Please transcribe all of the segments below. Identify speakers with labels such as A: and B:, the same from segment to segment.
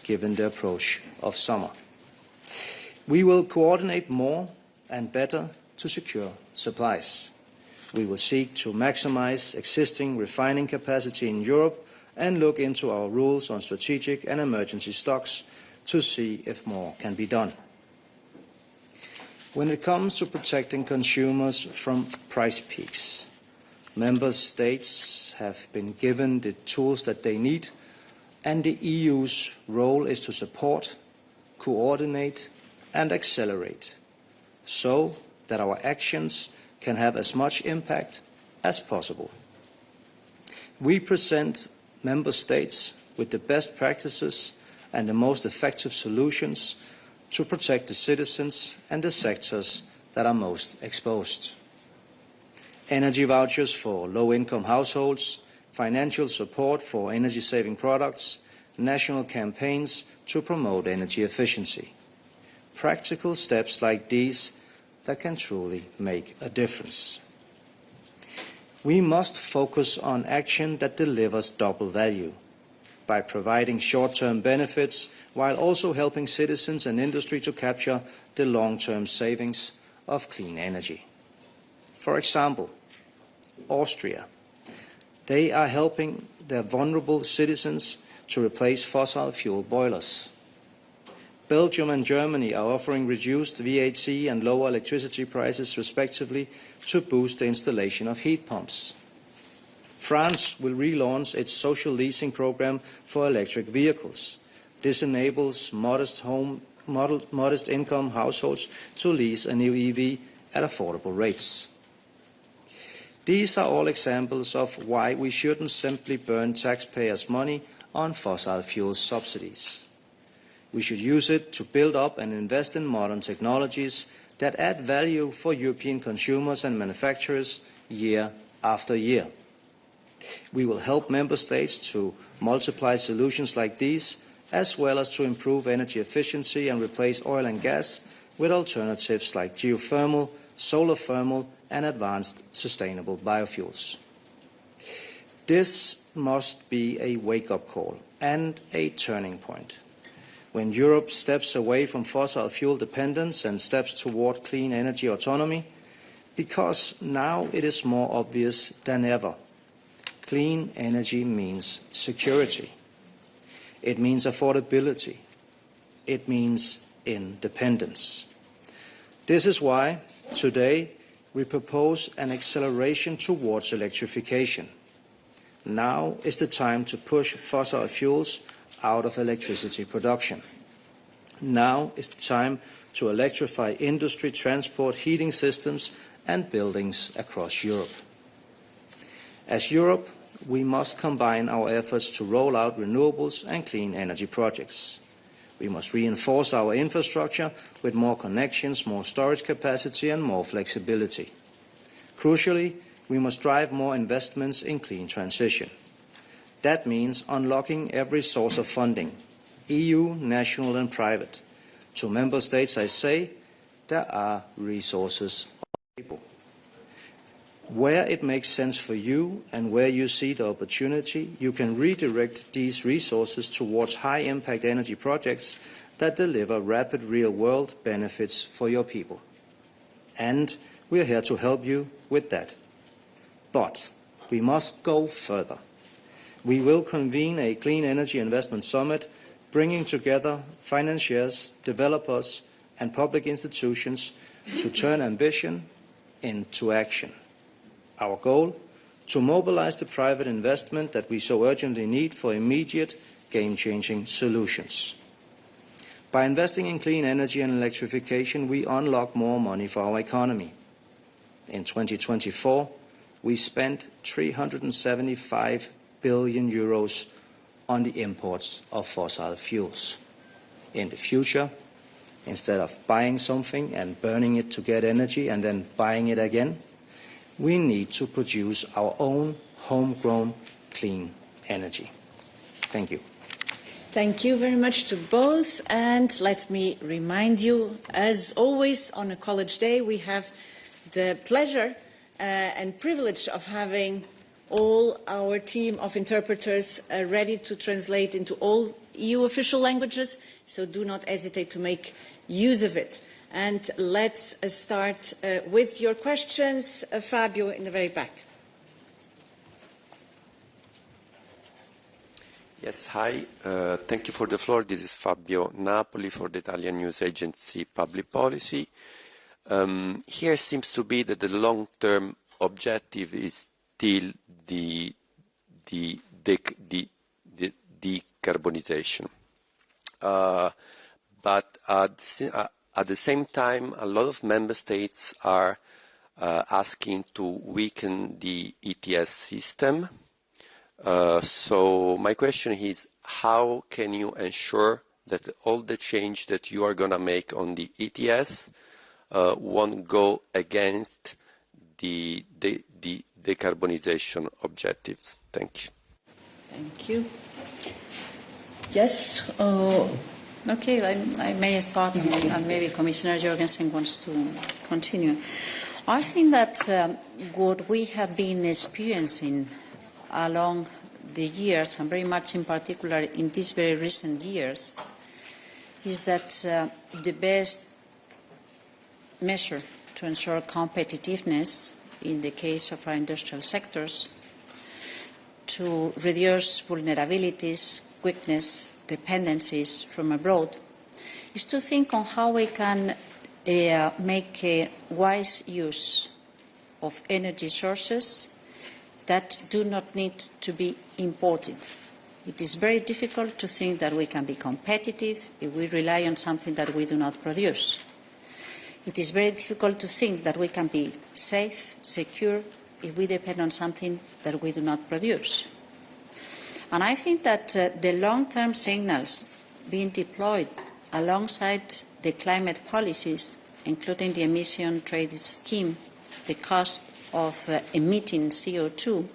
A: given the approach of summer. We will coordinate more and better to secure supplies. We will seek to maximize existing refining capacity in Europe and look into our rules on strategic and emergency stocks to see if more can be done. When it comes to protecting consumers from price peaks, Member States have been given the tools that they need, and the EU's role is to support, coordinate and accelerate, so that our actions can have as much impact as possible. We present Member States with the best practices and the most effective solutions to protect the citizens and the sectors that are most exposed. Energy vouchers for low-income households, financial support for energy-saving products, national campaigns to promote energy efficiency. Practical steps like these that can truly make a difference. We must focus on action that delivers double value by providing short-term benefits while also helping citizens and industry to capture the long-term savings of clean energy. For example, Austria. They are helping their vulnerable citizens to replace fossil fuel boilers. Belgium and Germany are offering reduced VAT and lower electricity prices respectively to boost the installation of heat pumps. France will relaunch its social leasing program for electric vehicles. This enables modest income households to lease a new EV at affordable rates. These are all examples of why we shouldn't simply burn taxpayers' money on fossil fuel subsidies. We should use it to build up and invest in modern technologies that add value for European consumers and manufacturers year after year. We will help Member States to multiply solutions like these, as well as to improve energy efficiency and replace oil and gas with alternatives like geothermal, solar thermal and advanced sustainable biofuels. This must be a wake-up call and a turning point. When Europe steps away from fossil fuel dependence and steps toward clean energy autonomy, because now it is more obvious than ever. Clean energy means security. It means affordability. It means independence. This is why today we propose an acceleration towards electrification. Now is the time to push fossil fuels out of electricity production. Now is the time to electrify industry, transport, heating systems and buildings across Europe. As Europe, we must combine our efforts to roll out renewables and clean energy projects. We must reinforce our infrastructure with more connections, more storage capacity and more flexibility. Crucially, we must drive more investments in clean transition. That means unlocking every source of funding, EU, national and private. To Member States, I say, there are resources on the table. Where it makes sense for you and where you see the opportunity, you can redirect these resources towards high-impact energy projects that deliver rapid real-world benefits for your people. And we are here to help you with that. But we must go further. We will convene a Clean Energy Investment Summit, bringing together financiers, developers and public institutions to turn ambition into action. Our goal? To mobilize the private investment that we so urgently need for immediate, game-changing solutions. By investing in clean energy and electrification, we unlock more money for our economy. In 2024, we spent €375 billion on the imports of fossil fuels. In the future, instead of buying something and burning it to get energy and then buying it again, we need to produce our own homegrown clean energy. Thank you.
B: Thank you very much to both. And let me remind you, as always on a college day, we have the pleasure and privilege of having all our team of interpreters are ready to translate into all EU official languages, so do not hesitate to make use of it. And let's start with your questions. Fabio in the very back.
C: Yes, hi. Thank you for the floor. This is Fabio Napoli for the Italian news agency Public Policy. Here seems to be that the long-term objective is still the decarbonization. But at the same time, a lot of member states are asking to weaken the ETS system. So my question is, how can you ensure that all the change that you are going to make on the ETS won't go against the decarbonization objectives? Thank you.
B: Thank you. Yes. Okay, I may start, and maybe Commissioner Jorgensen wants to continue. I think that what we have been experiencing along the years, and very much in particular in these very recent years, is that the best measure to ensure competitiveness in the case of our industrial sectors, to reduce vulnerabilities, weakness, dependencies from abroad, is to think on how we can make a wise use of energy sources that do not need to be imported. It is very difficult to think that we can be competitive if we rely on something that we do not produce. It is very difficult to think that we can be safe, secure, if we depend on something that we do not produce. And I think that the long-term signals being deployed alongside the climate policies, including the emission trade scheme, the cost of emitting CO2,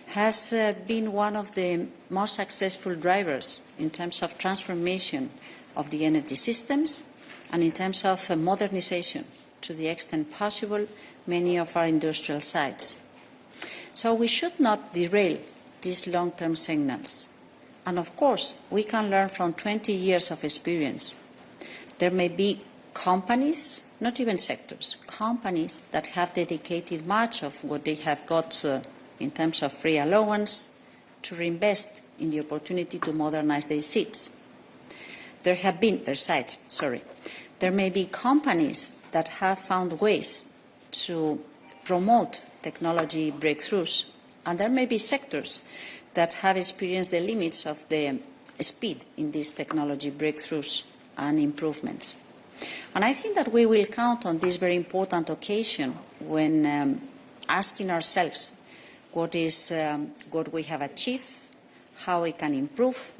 B: has been one of the most successful drivers in terms of transformation of the energy systems and in terms of modernization, to the extent possible, many of our industrial sites. So we should not derail these long-term signals. And of course, we can learn from 20 years of experience. There may be companies, not even sectors, companies that have dedicated much of what they have got in terms of free allowance to reinvest in the opportunity to modernize their sites. There may be companies that have found ways to promote technology breakthroughs, and there may be sectors that have experienced the limits of the speed in these technology breakthroughs and improvements. And I think that we will count on this very important occasion when asking ourselves what we have achieved, how we can improve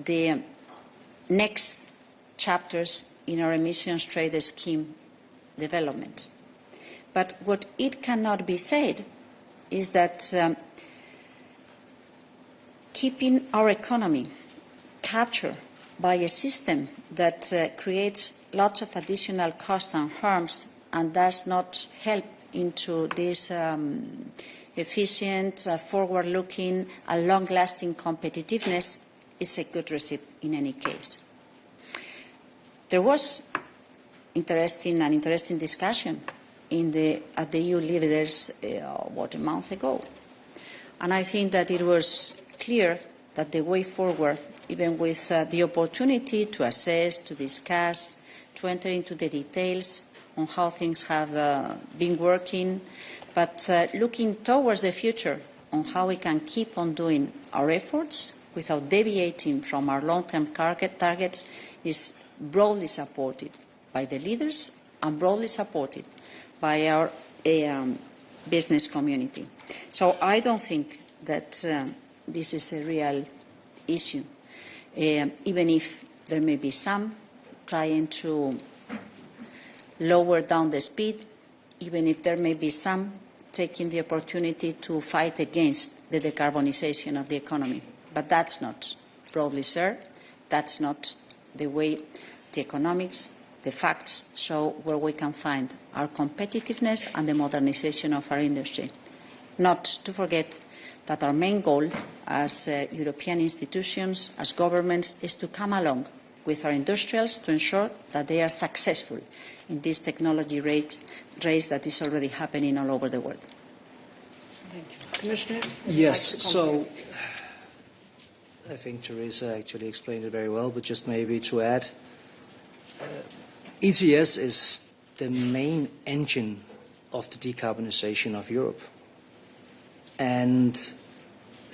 B: the next chapters in our emissions trade scheme development. But what it cannot be said is that keeping our economy captured by a system that creates lots of additional costs and harms and does not help into this efficient, forward-looking and long-lasting competitiveness is a good recipe in any case. There was an interesting discussion at the EU leaders, a month ago. And I think that it was clear that the way forward, even with the opportunity to assess, to discuss, to enter into the details on how things have been working, but looking towards the future on how we can keep on doing our efforts without deviating from our long-term targets is broadly supported by the leaders and broadly supported by our business community. So I don't think that this is a real issue, even if there may be some trying to lower down the speed, even if there may be some taking the opportunity to fight against the decarbonization of the economy. But that's not broadly shared. That's not the way the economics, the facts show where we can find our competitiveness and the modernization of our industry. not to forget that our main goal as European institutions, as governments, is to come along with our industrials to ensure that they are successful in this technology race that is already happening all over the world.
D: Thank you. Commissioner?
A: Yes, so I think Teresa actually explained it very well, but just maybe to add, ETS is the main engine of the decarbonization of Europe. And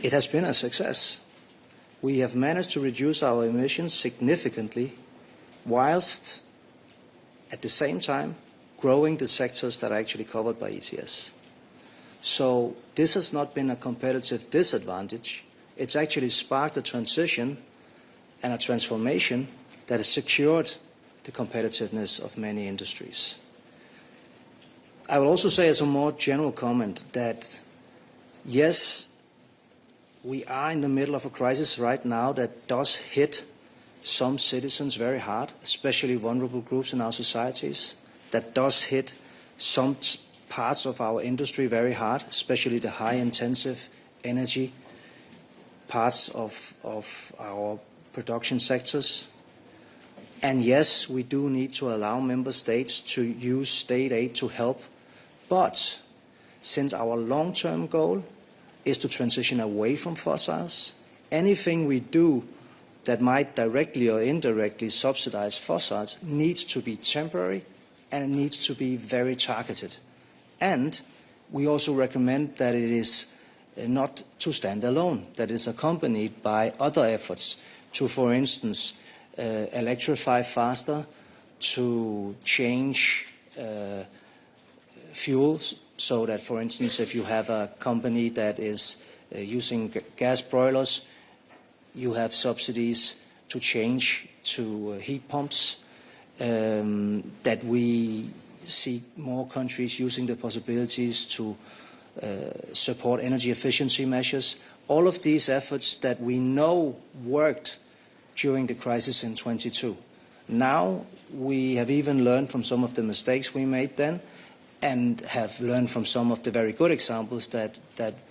A: it has been a success. We have managed to reduce our emissions significantly, whilst at the same time growing the sectors that are actually covered by ETS. So this has not been a competitive disadvantage. It's actually sparked a transition and a transformation that has secured the competitiveness of many industries. I will also say as a more general comment that, yes, we are in the middle of a crisis right now that does hit some citizens very hard, especially vulnerable groups in our societies. That does hit some parts of our industry very hard, especially the high-intensive energy parts of our production sectors. And yes, we do need to allow member states to use state aid to help. But since our long-term goal is to transition away from fossils, anything we do that might directly or indirectly subsidize fossils needs to be temporary and it needs to be very targeted. And we also recommend that it is not to stand alone, that is accompanied by other efforts to, for instance, electrify faster, to change fuels, so that, for instance, if you have a company that is using gas broilers, you have subsidies to change to heat pumps, that we see more countries using the possibilities to support energy efficiency measures. All of these efforts that we know worked during the crisis in 22. Now we have even learned from some of the mistakes we made then and have learned from some of the very good examples that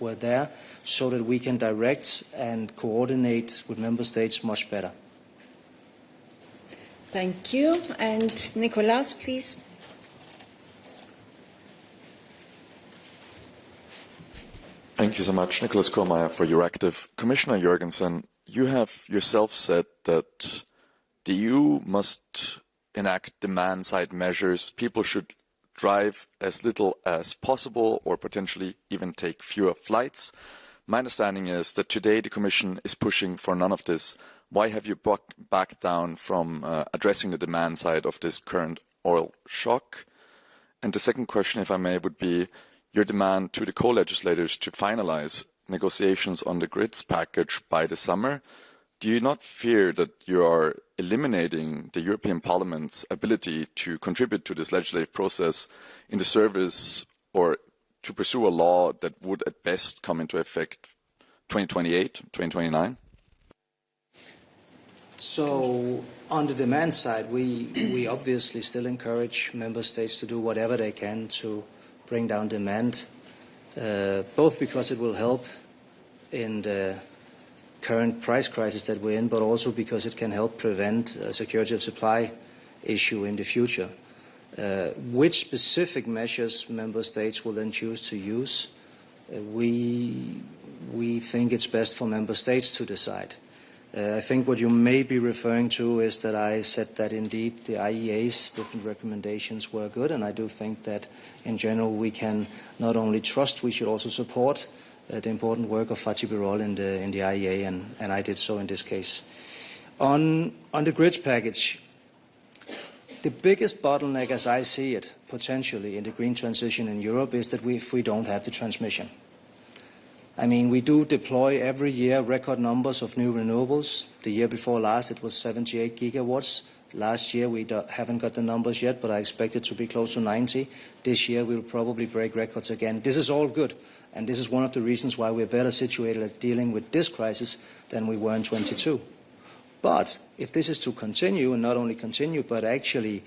A: were there so that we can direct and coordinate with member states much better.
D: Thank you. And Nicolas, please.
E: Thank you so much, Nicholas Kohlmeier, for your active. Commissioner Jorgensen, you have yourself said that the EU must enact demand-side measures. People should drive as little as possible or potentially even take fewer flights. My understanding is that today the Commission is pushing for none of this. Why have you backed down from addressing the demand side of this current oil shock? And the second question, if I may, would be your demand to the co-legislators to finalize negotiations on the grids package by the summer. Do you not fear that you are eliminating the European Parliament's ability to contribute to this legislative process in the service or to pursue a law that would at best come into effect 2028, 2029?
A: So on the demand side, we obviously still encourage member states to do whatever they can to bring down demand, both because it will help in the current price crisis that we're in, but also because it can help prevent a security of supply issue in the future. Which specific measures member states will then choose to use, we think it's best for member states to decide. I think what you may be referring to is that I said that indeed the IEA's different recommendations were good, and I do think that in general we can not only trust, we should also support the important work of Fatih Birol in the IEA, and I did so in this case. On the grids package, the biggest bottleneck as I see it potentially in the green transition in Europe is that if we don't have the transmission. I mean, we do deploy every year record numbers of new renewables. The year before last, it was 78 gigawatts. Last year, we haven't got the numbers yet, but I expect it to be close to 90. This year, we'll probably break records again. This is all good, and this is one of the reasons why we're better situated at dealing with this crisis than we were in 22. But if this is to continue, and not only continue, but actually,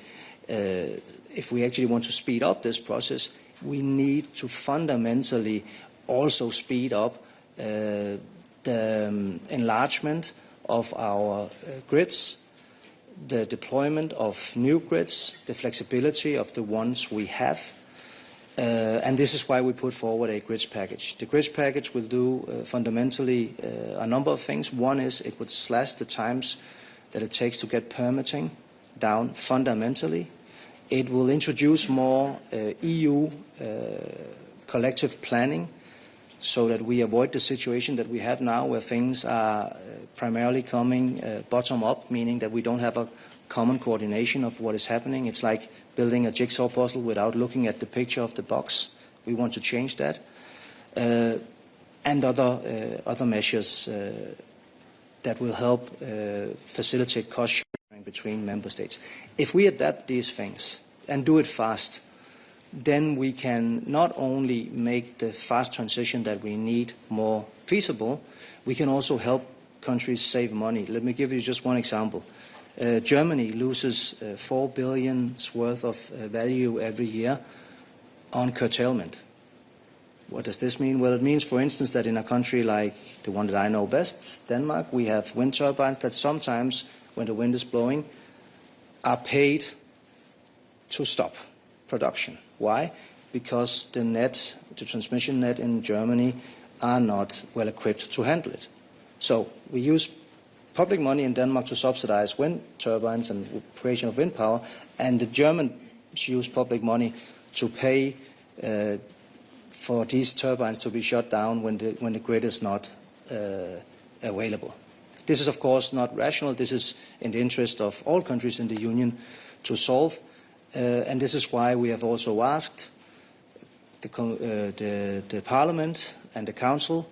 A: if we actually want to speed up this process, we need to fundamentally also speed up the enlargement of our grids, the deployment of new grids, the flexibility of the ones we have. And this is why we put forward a grids package. The grids package will do fundamentally a number of things. One is it would slash the times that it takes to get permitting down fundamentally. It will introduce more EU collective planning so that we avoid the situation that we have now where things are primarily coming bottom up, meaning that we don't have a common coordination of what is happening. It's like building a jigsaw puzzle without looking at the picture of the box. We want to change that. And other measures that will help facilitate cost sharing between member states. If we adapt these things and do it fast, then we can not only make the fast transition that we need more feasible, we can also help countries save money. Let me give you just one example. Germany loses 4 billion worth of value every year on curtailment. What does this mean? Well, it means, for instance, that in a country like the one that I know best, Denmark, we have wind turbines that sometimes, when the wind is blowing, are paid to stop production. Why? Because the transmission net in Germany are not well equipped to handle it. So we use public money in Denmark to subsidize wind turbines and creation of wind power, and the Germans use public money to pay for these turbines to be shut down when the grid is not available. This is, of course, not rational. This is in the interest of all countries in the Union to solve, and this is why we have also asked the Parliament and the Council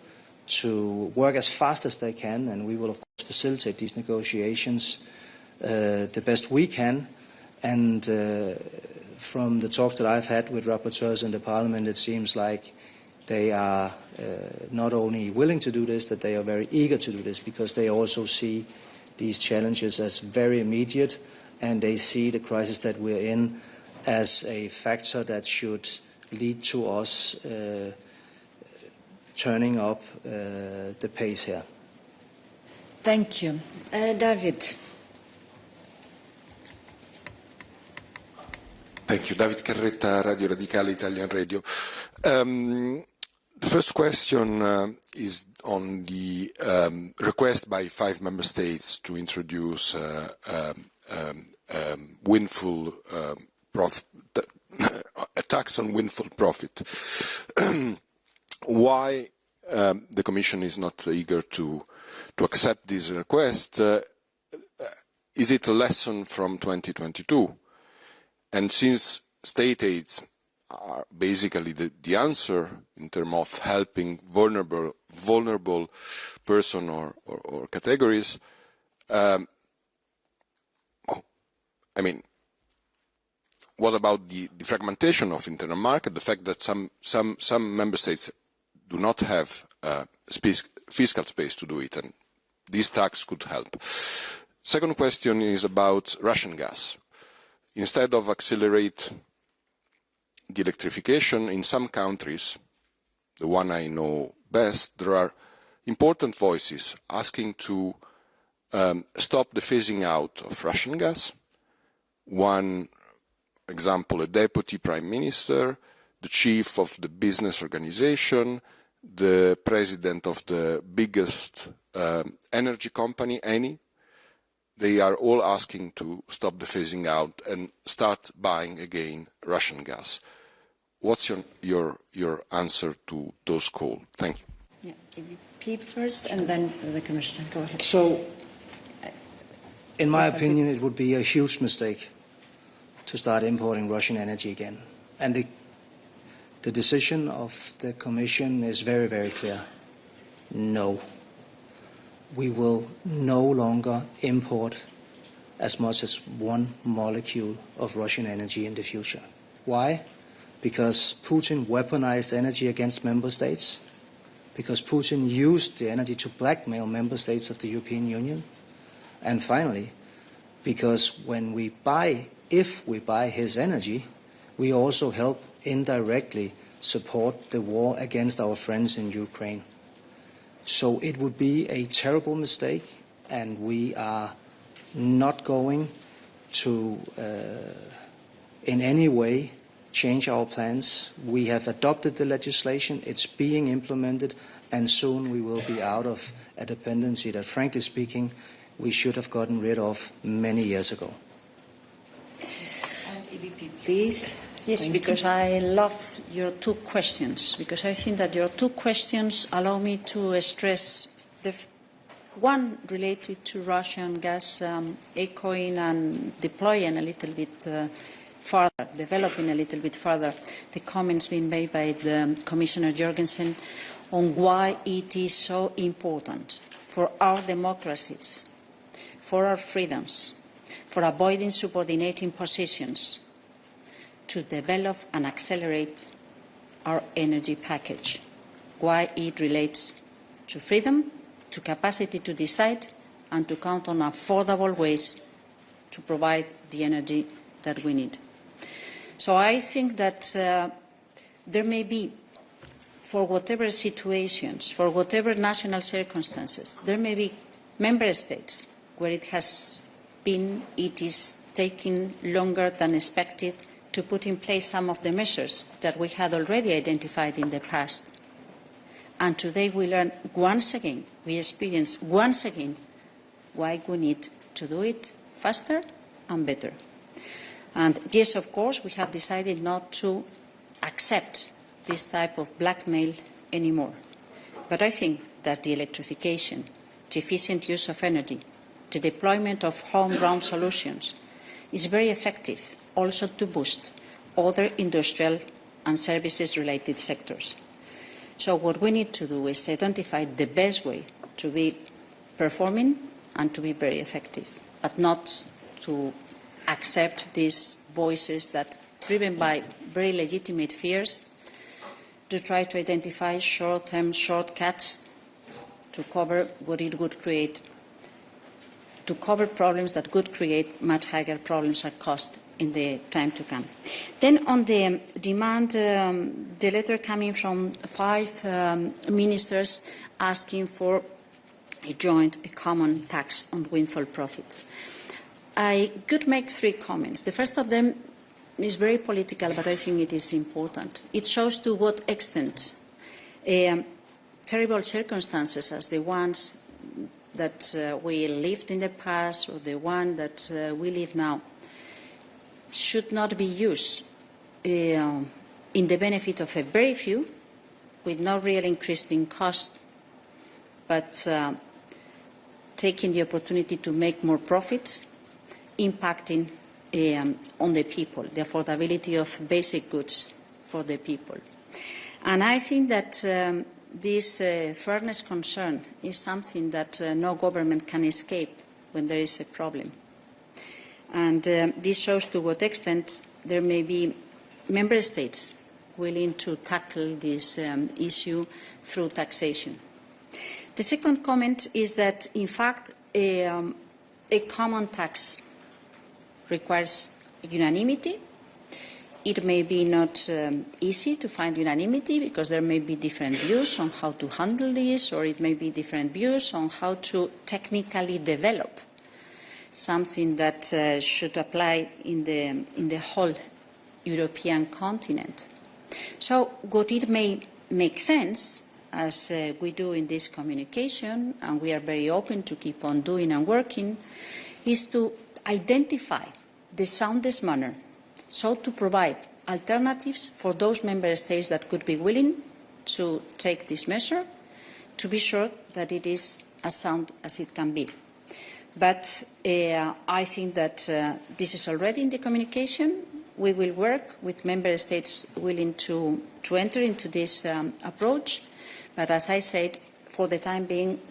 A: to work as fast as they can, and we will, of course, facilitate these negotiations the best we can. And from the talks that I've had with rapporteurs in the Parliament, it seems like they are not only willing to do this, that they are very eager to do this, because they also see these challenges as very immediate, and they see the crisis that we're in as a factor that should lead to us turning up the pace here.
D: Thank you. David.
F: Thank you. David Carretta, Radio Radicale, Italian Radio. The first question is on the request by 5 member states to introduce windfall profit, a tax on windfall profit. Why the Commission is not eager to accept this request? Is it a lesson from 2022? And since state aids are basically the answer in terms of helping vulnerable person or categories, I mean, what about the fragmentation of internal market? The fact that some member states do not have fiscal space to do it, and this tax could help. Second question is about Russian gas. Instead of accelerate the electrification in some countries, the one I know best, there are important voices asking to stop the phasing out of Russian gas. One example, a deputy prime minister, the chief of the business organization, the president of the biggest energy company, Eni. They are all asking to stop the phasing out and start buying again Russian gas. What's your answer to those calls? Thank you.
D: Yeah, give you Pete first, and then the Commissioner. Go ahead.
A: So, in my opinion, it would be a huge mistake to start importing Russian energy again. And the decision of the Commission is very, very clear. No. We will no longer import as much as 1 molecule of Russian energy in the future. Why? Because Putin weaponized energy against member states, because Putin used the energy to blackmail member states of the European Union, and finally, because if we buy his energy, we also help indirectly support the war against our friends in Ukraine. So it would be a terrible mistake, and we are not going to in any way change our plans. We have adopted the legislation, it's being implemented, and soon we will be out of a dependency that, frankly speaking, we should have gotten rid of many years ago.
D: And EVP, please.
B: Yes, because I love your two questions, because I think that your two questions allow me to stress the one related to Russian gas, echoing and deploying a little bit further, developing a little bit further the comments being made by the Commissioner Jorgensen on why it is so important for our democracies, for our freedoms, for avoiding subordinating positions, to develop and accelerate our energy package, why it relates to freedom, to capacity to decide, and to count on affordable ways to provide the energy that we need. So I think that there may be, for whatever situations, for whatever national circumstances, there may be member states where it is taking longer than expected to put in place some of the measures that we had already identified in the past. And today we learn once again, we experience once again, why we need to do it faster and better. And yes, of course, we have decided not to accept this type of blackmail anymore. But I think that the electrification, the efficient use of energy, the deployment of home-ground solutions is very effective also to boost other industrial and services-related sectors. So what we need to do is identify the best way to be performing and to be very effective, but not to accept these voices that, driven by very legitimate fears, to try to identify short-term shortcuts to cover what it would create, to cover problems that could create much higher problems at cost in the time to come. Then on the demand, the letter coming from 5 ministers asking for a common tax on windfall profits. I could make 3 comments. The first of them is very political, but I think it is important. It shows to what extent terrible circumstances as the ones that we lived in the past or the one that we live now should not be used in the benefit of a very few with no real increase in cost, but taking the opportunity to make more profits, impacting on the people, the affordability of basic goods for the people. And I think that this fairness concern is something that no government can escape when there is a problem. And this shows to what extent there may be member states willing to tackle this issue through taxation. The second comment is that, in fact, a common tax requires unanimity. It may be not easy to find unanimity because there may be different views on how to handle this, or it may be different views on how to technically develop something that should apply in the whole European continent. So what it may make sense, as we do in this communication, and we are very open to keep on doing and working, is to identify the soundest manner, so to provide alternatives for those member states that could be willing to take this measure, to be sure that it is as sound as it can be. But I think that this is already in the communication. We will work with member states willing to enter into this approach. But as I said, for the time being,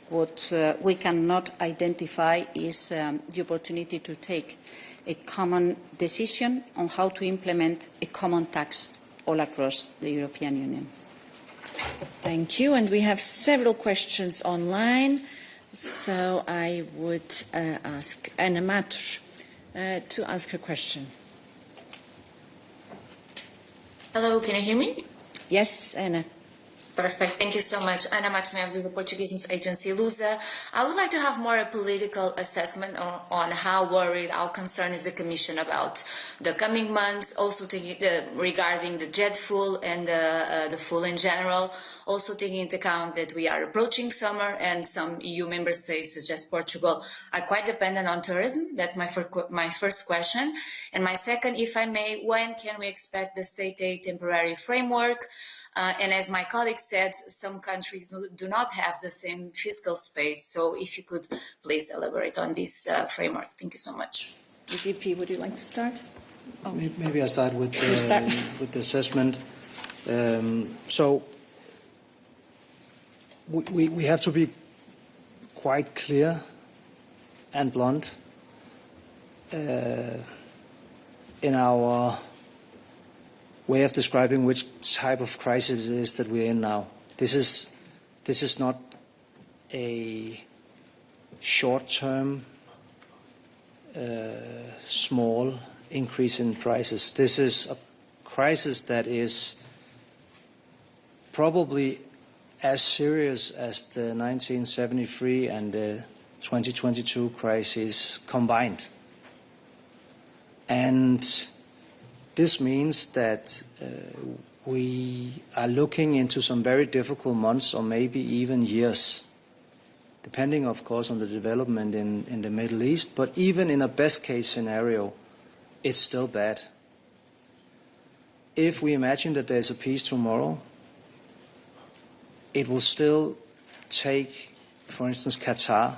B: what we cannot identify is the opportunity to take a common decision on how to implement a common tax all across the European Union.
D: Thank you. And we have several questions online. So I would ask Anna Matos to ask her question.
G: Hello, can you hear me?
D: Yes, Anna.
G: Perfect. Thank you so much. Ana Martinez of the Portuguese news agency Lusa. I would like to have more a political assessment on how worried, how concerned is the Commission about the coming months, also regarding the jet fuel and the fuel in general, also taking into account that we are approaching summer and some EU member states, such as Portugal, are quite dependent on tourism. That's my first question. And my second, if I may, when can we expect the state aid temporary framework? And as my colleague said, some countries do not have the same fiscal space. So if you could please elaborate on this framework. Thank you so much.
D: VP, would you like to start?
A: Oh. Maybe I start with the assessment. So we have to be quite clear and blunt in our way of describing which type of crisis it is that we're in now. This is not a short-term, small increase in prices. This is a crisis that is probably as serious as the 1973 and the 2022 crisis combined. And this means that we are looking into some very difficult months or maybe even years, depending, of course, on the development in the Middle East. But even in a best-case scenario, it's still bad. If we imagine that there's a peace tomorrow, it will still take, for instance, Qatar,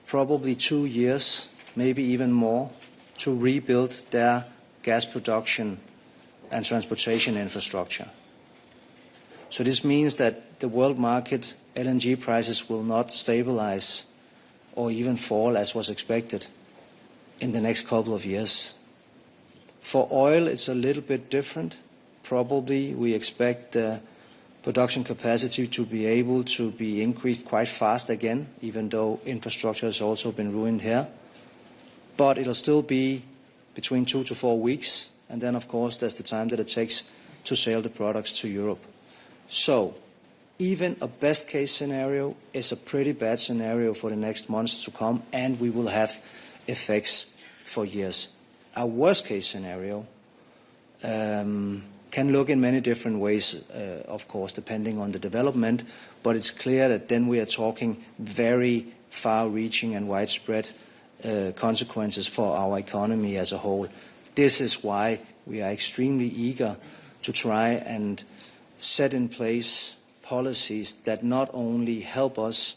A: probably 2 years, maybe even more, to rebuild their gas production and transportation infrastructure. So this means that the world market LNG prices will not stabilize or even fall as was expected in the next couple of years. For oil, it's a little bit different. Probably we expect the production capacity to be able to be increased quite fast again, even though infrastructure has also been ruined here. But it'll still be between 2 to 4 weeks, and then, of course, there's the time that it takes to sail the products to Europe. So even a best-case scenario is a pretty bad scenario for the next months to come, and we will have effects for years. Our worst-case scenario can look in many different ways, of course, depending on the development, but it's clear that then we are talking very far-reaching and widespread consequences for our economy as a whole. This is why we are extremely eager to try and set in place policies that not only help us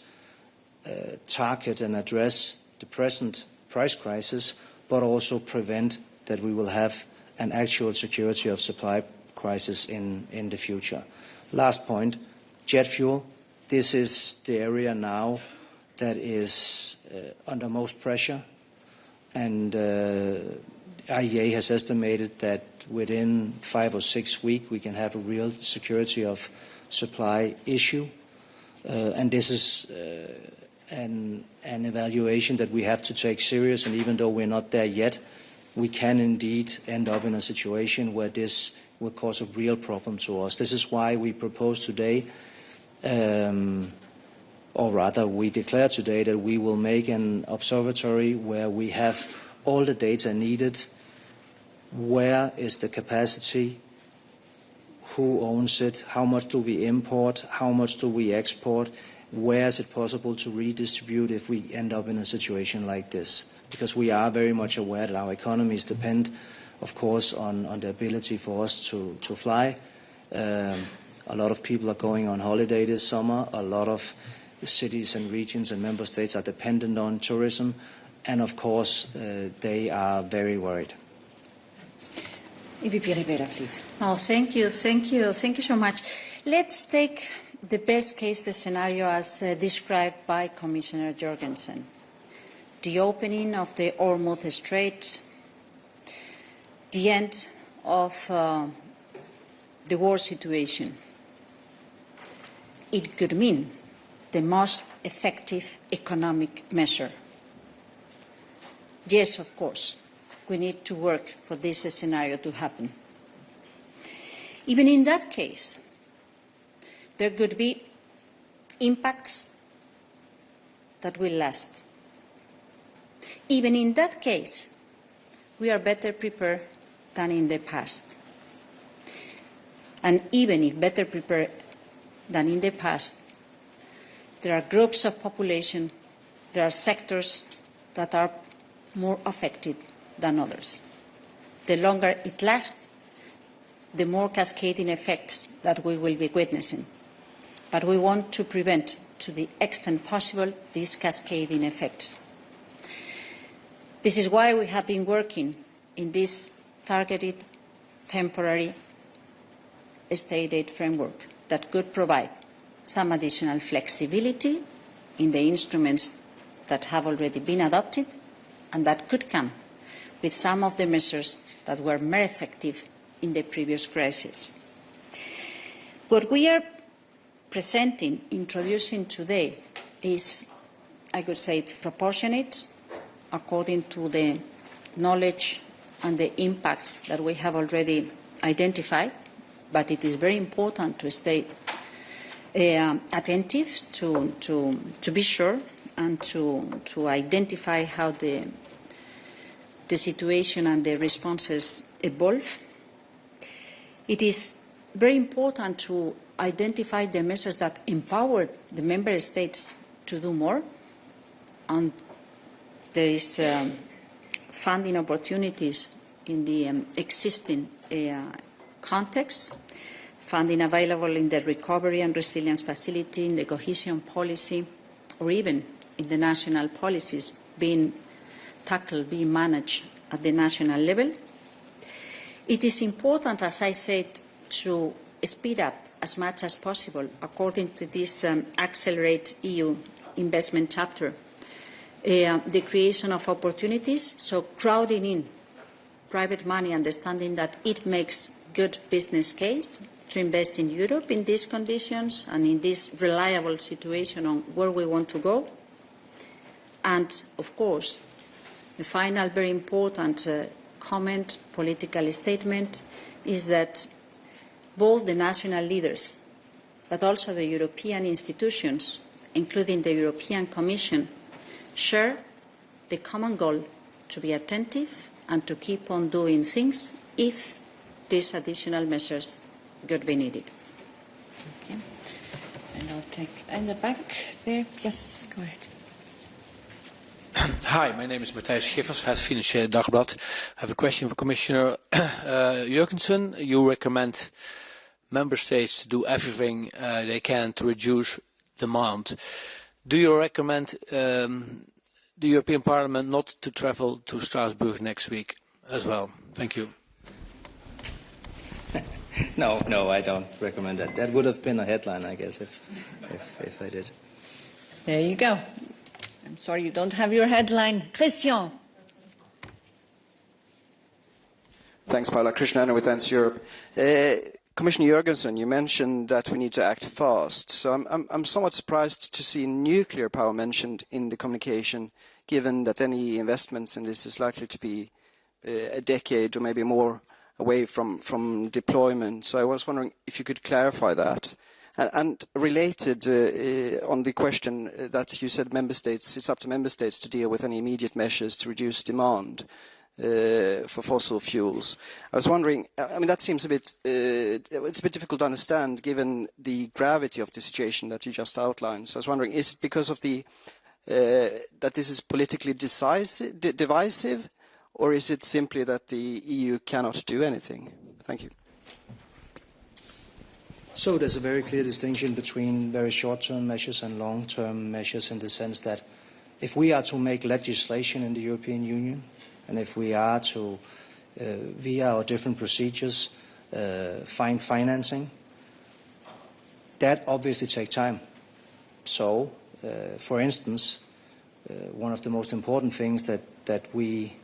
A: target and address the present price crisis, but also prevent that we will have an actual security of supply crisis in the future. Last point, jet fuel. This is the area now that is under most pressure, and IEA has estimated that within 5 or 6 weeks we can have a real security of supply issue, and this is an evaluation that we have to take serious, and even though we're not there yet, we can indeed end up in a situation where this will cause a real problem to us. This is why we propose today, or rather we declare today, that we will make an observatory where we have all the data needed. Where is the capacity? Who owns it? How much do we import? How much do we export? Where is it possible to redistribute if we end up in a situation like this? Because we are very much aware that our economies depend, of course, on the ability for us to fly. A lot of people are going on holiday this summer. A lot of cities and regions and member states are dependent on tourism. And, of course, they are very worried.
D: EVP Rivera, please.
B: No, thank you so much. Let's take the best-case scenario as described by Commissioner Jorgensen. The opening of the Hormuz Strait, the end of the war situation. It could mean the most effective economic measure. Yes, of course, we need to work for this scenario to happen. Even in that case, there could be impacts that will last. Even in that case, we are better prepared than in the past. And even if better prepared than in the past, there are groups of population, there are sectors that are more affected than others. The longer it lasts, the more cascading effects that we will be witnessing. But we want to prevent, to the extent possible, these cascading effects. This is why we have been working in this targeted, temporary state aid framework that could provide some additional flexibility in the instruments that have already been adopted, and that could come with some of the measures that were more effective in the previous crisis. What we are presenting, introducing today, is, I could say, proportionate according to the knowledge and the impacts that we have already identified, but it is very important to stay attentive to be sure and to identify how the situation and the responses evolve. It is very important to identify the measures that empower the member states to do more, and there is funding opportunities in the existing context, funding available in the Recovery and Resilience Facility, in the cohesion policy, or even in the national policies being tackled, being managed at the national level. It is important, as I said, to speed up as much as possible, according to this Accelerate EU investment chapter, the creation of opportunities, so crowding in private money, understanding that it makes good business case to invest in Europe in these conditions and in this reliable situation on where we want to go. And, of course, the final very important comment, political statement, is that both the national leaders, but also the European institutions, including the European Commission, share the common goal to be attentive and to keep on doing things if these additional measures could be needed.
D: Okay. And I'll take in the back there. Yes, go ahead.
H: Hi, my name is Matthijs Schiffers, het Financiële Dagblad. I have a question for Commissioner Jorgensen. You recommend member states to do everything they can to reduce demand. Do you recommend the European Parliament not to travel to Strasbourg next week as well? Thank you.
A: No, I don't recommend that. That would have been a headline, I guess, if I did.
D: There you go. I'm sorry you don't have your headline. Christian.
I: Thanks, Paula. Christian Anna with Ants Europe. Commissioner Jorgensen, you mentioned that we need to act fast. So I'm somewhat surprised to see nuclear power mentioned in the communication, given that any investments in this is likely to be a decade or maybe more away from deployment. So I was wondering if you could clarify that. And related on the question that you said member states, it's up to member states to deal with any immediate measures to reduce demand for fossil fuels. I was wondering, I mean, that seems a bit, it's a bit difficult to understand given the gravity of the situation that you just outlined. So I was wondering, is it because of the, that this is politically divisive, or is it simply that the EU cannot do anything? Thank you.
A: So there's a very clear distinction between very short-term measures and long-term measures, in the sense that if we are to make legislation in the European Union, and if we are to, via our different procedures, find financing, that obviously takes time. So, for instance, one of the most important things that we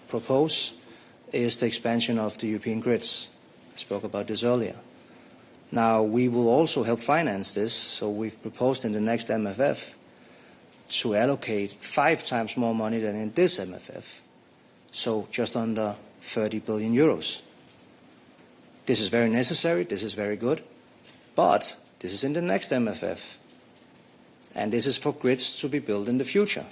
A: propose is the expansion of the European grids. I spoke about this earlier. Now, we will also help finance this, so we've proposed in the next MFF to allocate 5 times more money than in this MFF, so just under 30 billion euros. This is very necessary, this is very good, but this is in the next MFF, and this is for grids to be built in the future.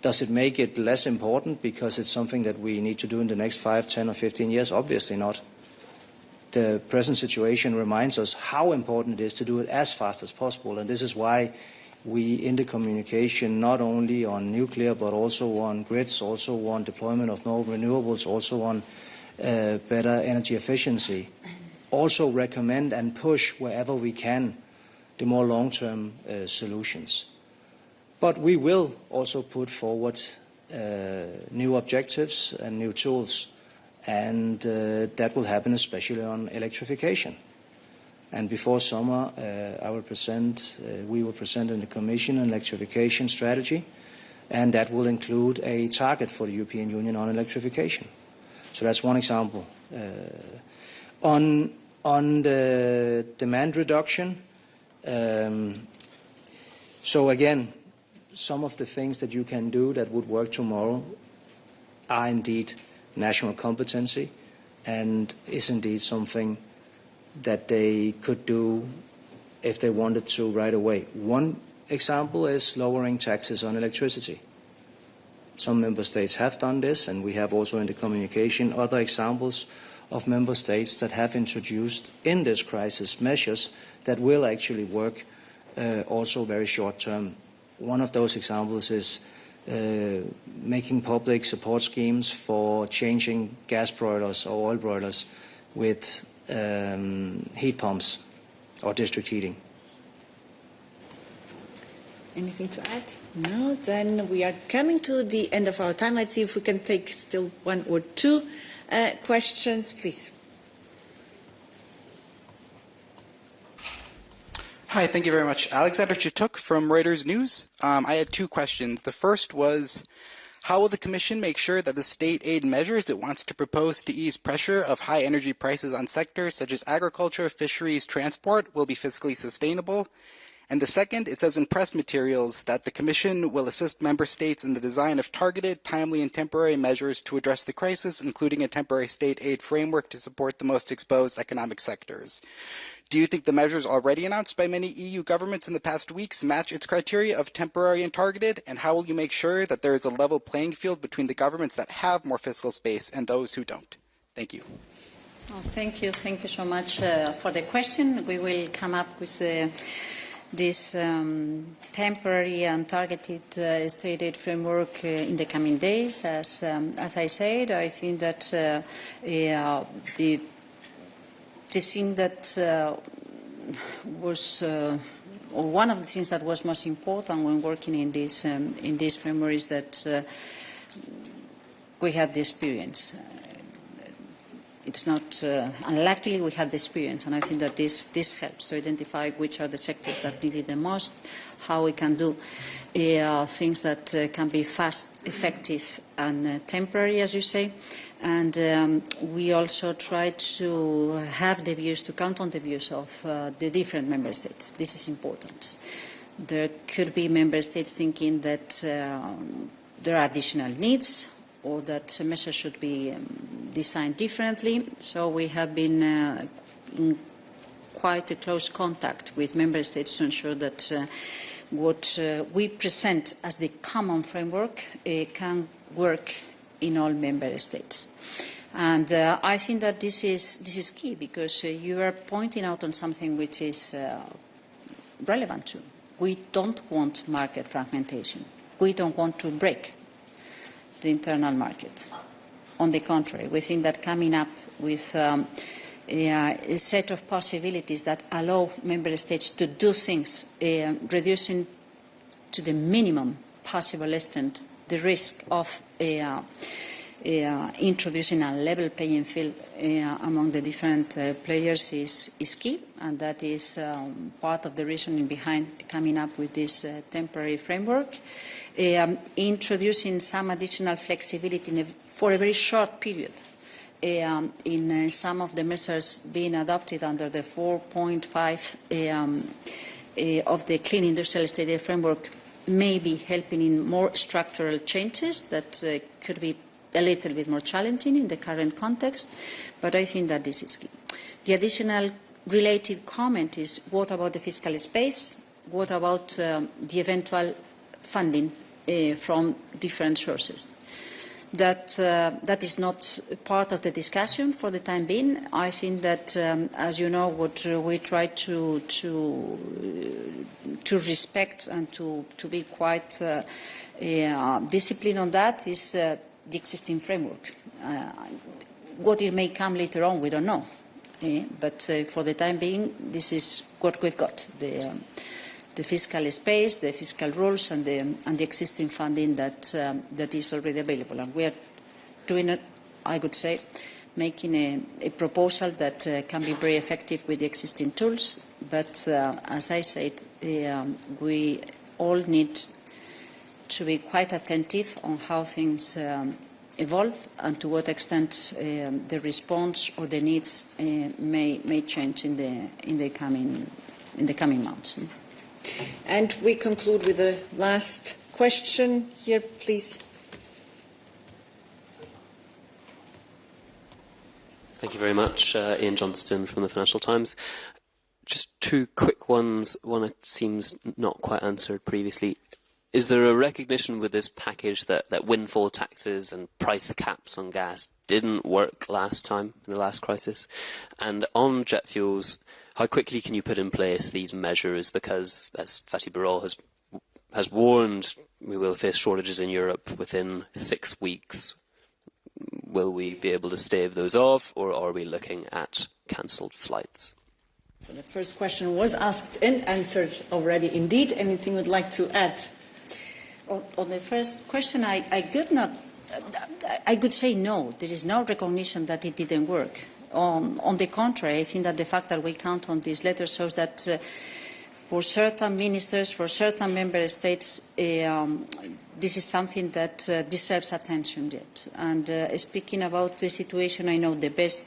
A: Does it make it less important because it's something that we need to do in the next 5, 10 or 15 years? Obviously not. The present situation reminds us how important it is to do it as fast as possible, and this is why we, in the communication, not only on nuclear but also on grids, also on deployment of more renewables, also on better energy efficiency, also recommend and push wherever we can the more long-term solutions. But we will also put forward new objectives and new tools, and that will happen especially on electrification. And before summer, we will present in the Commission an electrification strategy, and that will include a target for the European Union on electrification. So that's one example. On the demand reduction, so again, some of the things that you can do that would work tomorrow are indeed national competency and is indeed something that they could do if they wanted to right away. One example is lowering taxes on electricity. Some member states have done this, and we have also in the communication other examples of member states that have introduced in this crisis measures that will actually work also very short term. One of those examples is making public support schemes for changing gas broilers or oil broilers with heat pumps or district heating.
D: Anything to add? No? Then we are coming to the end of our time. Let's see if we can take still one or two questions, please.
J: Hi, thank you very much. Alexander Chituk from Reuters News. I had two questions. The first was, how will the Commission make sure that the state aid measures it wants to propose to ease pressure of high energy prices on sectors such as agriculture, fisheries, transport will be fiscally sustainable? And the second, it says in press materials that the Commission will assist member states in the design of targeted, timely, and temporary measures to address the crisis, including a temporary state aid framework to support the most exposed economic sectors. Do you think the measures already announced by many EU governments in the past weeks match its criteria of temporary and targeted? And how will you make sure that there is a level playing field between the governments that have more fiscal space and those who don't? Thank you.
B: Oh, thank you so much for the question. We will come up with this temporary and targeted state aid framework in the coming days. As I said, I think that the thing that was, or one of the things that was most important when working in this framework is that we had the experience. It's not, unluckily we had the experience, and I think that this helps to identify which are the sectors that need it the most, how we can do things that can be fast, effective, and temporary, as you say. And we also try to have the views, to count on the views of the different member states. This is important. There could be member states thinking that there are additional needs, or that measures should be designed differently. So we have been in quite a close contact with member states to ensure that what we present as the common framework can work in all member states. And I think that this is key, because you are pointing out on something which is relevant too. We don't want market fragmentation. We don't want to break the internal market. On the contrary, we think that coming up with a set of possibilities that allow member states to do things, reducing to the minimum possible extent the risk of introducing a level playing field among the different players is key, and that is part of the reasoning behind coming up with this temporary framework. Introducing some additional flexibility for a very short period in some of the measures being adopted under the 4.5 of the Clean Industrial State Aid Framework may be helping in more structural changes that could be a little bit more challenging in the current context, but I think that this is key. The additional related comment is, what about the fiscal space? What about the eventual funding from different sources? That is not part of the discussion for the time being. I think that, as you know, what we try to respect and to be quite disciplined on that is the existing framework. What it may come later on, we don't know. But for the time being, this is what we've got. The fiscal space, the fiscal rules, and the existing funding that is already available. And we are doing it, I would say, making a proposal that can be very effective with the existing tools. But as I said, we all need to be quite attentive on how things evolve and to what extent the response or the needs may change in the coming months.
D: And we conclude with the last question here, please.
K: Thank you very much. Ian Johnston from the Financial Times. Just two quick ones. One that seems not quite answered previously. Is there a recognition with this package that windfall taxes and price caps on gas didn't work last time in the last crisis? And on jet fuels, how quickly can you put in place these measures? Because, as Fatih Birol has warned, we will face shortages in Europe within 6 weeks. Will we be able to stave those off, or are we looking at cancelled flights?
D: So the first question was asked and answered already. Indeed, anything you'd like to add?
B: On the first question, I could say no. There is no recognition that it didn't work. On the contrary, I think that the fact that we count on this letter shows that for certain ministers, for certain member states, this is something that deserves attention yet. And speaking about the situation, I know the best,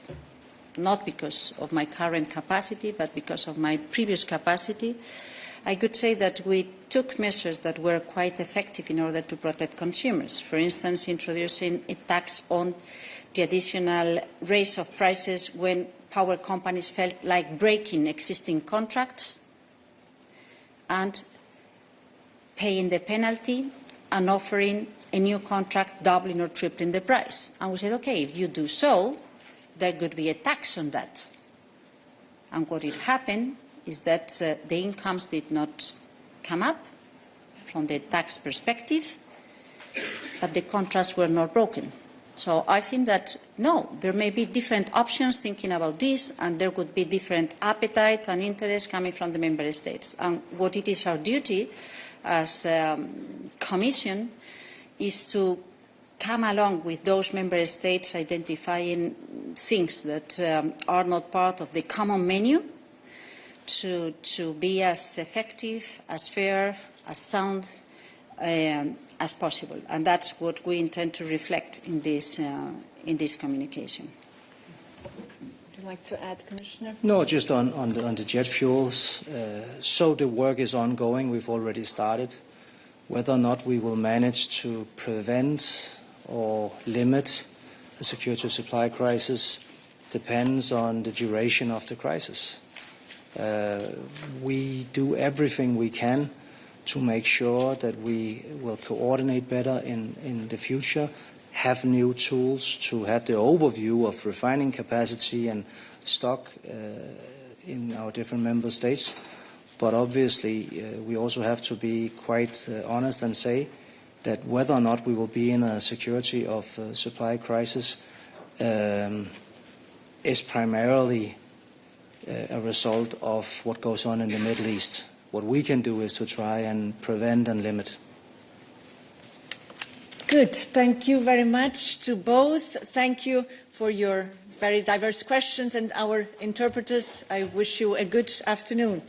B: not because of my current capacity, but because of my previous capacity. I could say that we took measures that were quite effective in order to protect consumers. For instance, introducing a tax on the additional raise of prices when power companies felt like breaking existing contracts and paying the penalty and offering a new contract doubling or tripling the price. And we said, okay, if you do so, there could be a tax on that. And what had happened is that the incomes did not come up from the tax perspective, but the contracts were not broken. So I think that, no, there may be different options thinking about this, and there could be different appetite and interest coming from the member states. And what it is our duty as Commission is to come along with those member states identifying things that are not part of the common menu to be as effective, as fair, as sound as possible, and that's what we intend to reflect in this communication.
D: Would you like to add, Commissioner?
A: No, just on the jet fuels. So the work is ongoing. We've already started. Whether or not we will manage to prevent or limit a security of supply crisis depends on the duration of the crisis. We do everything we can to make sure that we will coordinate better in the future, have new tools to have the overview of refining capacity and stock in our different member states. But obviously, we also have to be quite honest and say that whether or not we will be in a security of supply crisis is primarily a result of what goes on in the Middle East. What we can do is to try and prevent and limit.
D: Good. Thank you very much to both. Thank you for your very diverse questions, and our interpreters. I wish you a good afternoon.